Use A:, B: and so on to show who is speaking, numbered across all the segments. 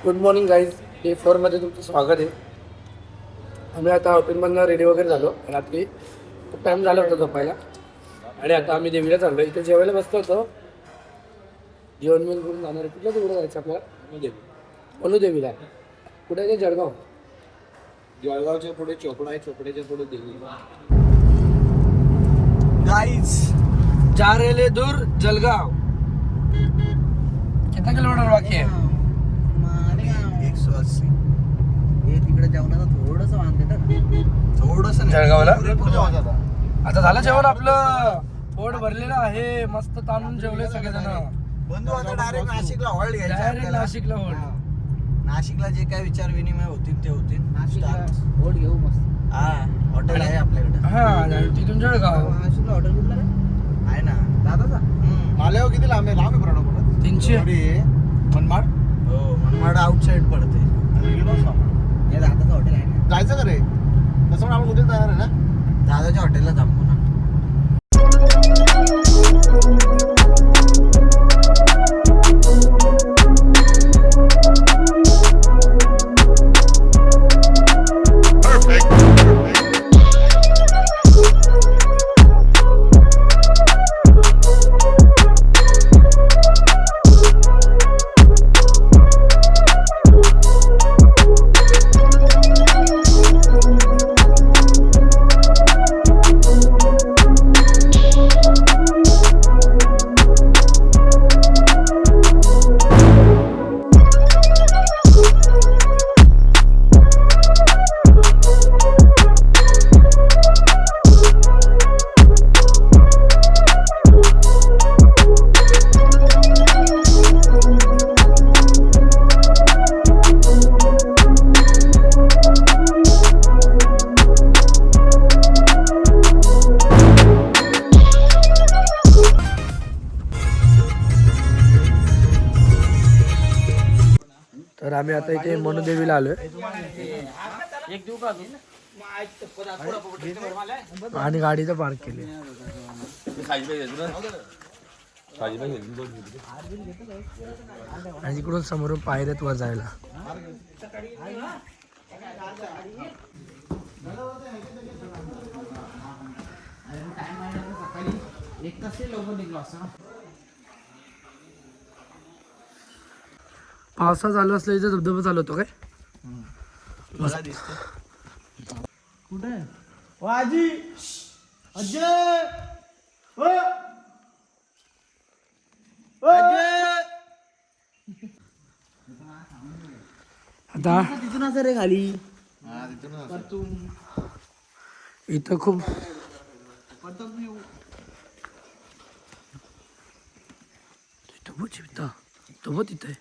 A: Good morning guys. Day 4मध्ये तुमचं स्वागत आहे. आम्ही आता हॉटेलमधनं रेडी वगैरे झालो. रात्री खूप टाईम झाला होता झोपायला आणि आता आम्ही देवीला चाललो. इथे जेवायला बसलो होतो. जेवण बिवण करून जाणार आहे. कुठल्या देवीला जायचं आपल्याला? अनुदेवीला. कुठे आहे ते? जळगाव.
B: जळगावच्या पुढे चोपडा आहे, चोपड्याच्या पुढे देवी.
A: गाईज जा रेले दूर जलगाव. कितना किलोमीटर बाकी आहे?
C: 180. हे तिकडे जेवणाला थोडंसं वांदे थोडस
A: जळगावला आता झालं जेवण आपलं. पोट भरलेलं आहे. मस्त ताणून जेवले सगळेजण.
C: बंधू आता डायरेक्ट नाशिकला हॉल्ट घ्यायचा
A: डायरेक्ट
C: आपल्याला.
A: नाशिकला होईल.
C: नाशिकला जे काय विचार विनिमय होतील ते होतील.
D: नाशिकला
C: Start.
D: बोट घेऊ मस्त.
C: हा हॉटेल आहे आपल्याकडे.
A: हा आणि तिथून जळगाव.
D: नाशिकला हॉटेल कुठलं रे?
C: आहे ना.
D: दादाचा?
B: माल्यावर किती लांब आहे? लांब आहे प्रणव परत
A: 300.
B: मनमाड
C: हो मनमाड आउटसाइड पडते.
D: हे दादाचं हॉटेल आहे ना.
B: जायचं का रे? तसं पण आपण उद्या जाणार आहे ना.
C: दादाच्या हॉटेलला थांबू ना.
A: तर आम्ही आता इथे मनुदेवीला आलोय आणि गाडी तर पार्क केली. आणि इकडून समोरून पायऱ्यात वर जायला.
D: एक तास लवकर निघलो असं.
A: पावसा चालू असला इथे धबधबा चालू होतो काय?
C: मला दिसतं.
D: कुठे वाजी अजय
A: आता
D: तिथून असं रे खाली
A: इथं खूप तिथे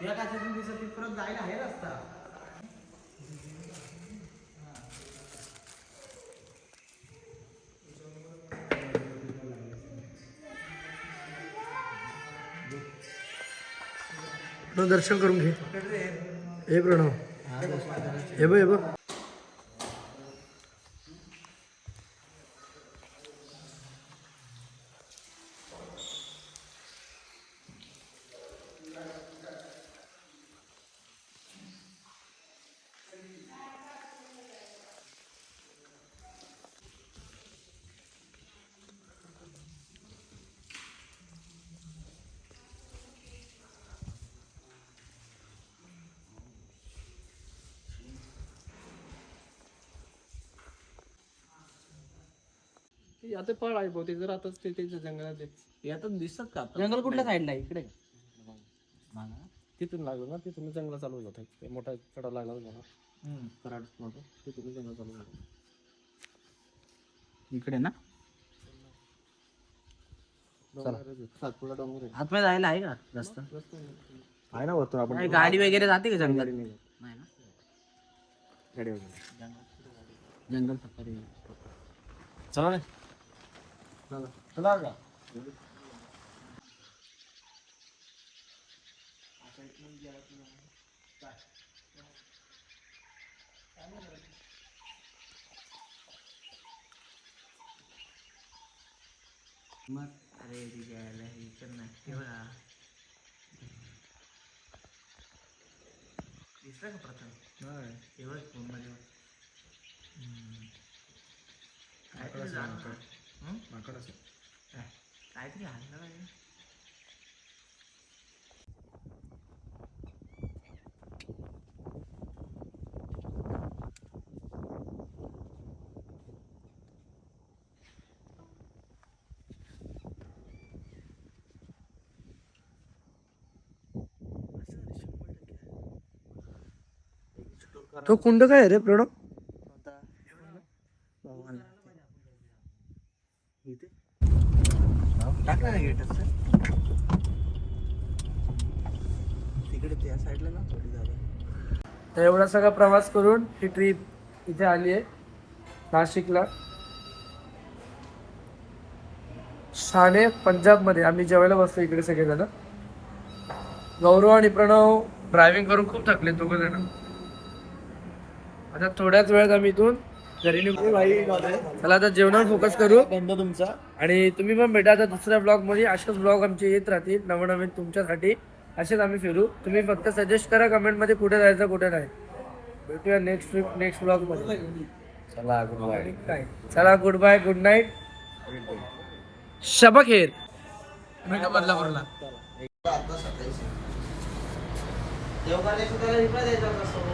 D: या काच्यातून दिसत परत जायला आहे रस्ता.
A: दर्शन करून घे. हे प्रणव हे बघ हे बघ.
B: आता पळ आहे बहुतेक जर आताच ते त्यांच्या जंगलात यातच दिसतात का आता?
D: जंगल कुठल्या साईडला आहे? इकडे
B: तिथून लागलो ना, तिथून जंगल चालू होत आहे. मोठा चढा लागला होता ना कराड मोठं, तिथून जंगल चालू होतं.
D: इकडे ना
B: सातपुडा डोंगर आहे.
D: आतमध्ये जायला आहे का रस्ता?
B: आहे ना वरतून आपण
D: गाडी वगैरे जाते का जंगल? नाही ना.
B: गाडी वगैरे.
D: जंगल सफारी.
B: चला रे चला का?
D: अरे यायला हे तर नाही तेवढा दिसला का प्रथम तेवढंच फोन मध्ये काहीतरी काहीतरी हल्लं पाहिजे.
A: तो कुंड काय आहे रे प्रणव?
C: टाकला ना गेट तिकडे त्या साईडला ना थोडी जागा.
A: तर एवढा सगळा प्रवास करून ही ट्रिप इथे आली आहे नाशिकला. ठाणे पंजाबमध्ये आम्ही जेवायला बसतो इकडे सगळेजण. गौरव आणि प्रणव ड्रायव्हिंग करून खूप थकले दोघं जण. आता थोड्याच वेळात आम्ही इथून घरी निघू. चला आता जेवणावर फोकस करू तुमचा. आणि तुम्ही पण भेटा आता दुसऱ्या ब्लॉग मध्ये. असेच ब्लॉग आमचे येत राहतील नवनवीन तुमच्यासाठी. असेच आम्ही फिरू. तुम्ही फक्त सजेस्ट करा कमेंट मध्ये कुठे जायचं कुठे नाही. भेटूया नेक्स्ट ट्रिप नेक्स्ट ब्लॉग मध्ये.
C: चला गुड बाय.
A: चला गुड बाय गुड नाईट शबा खेर. बदलापूरला
D: देवकार्य सुद्धा रिप्लाय द्यायचा होता.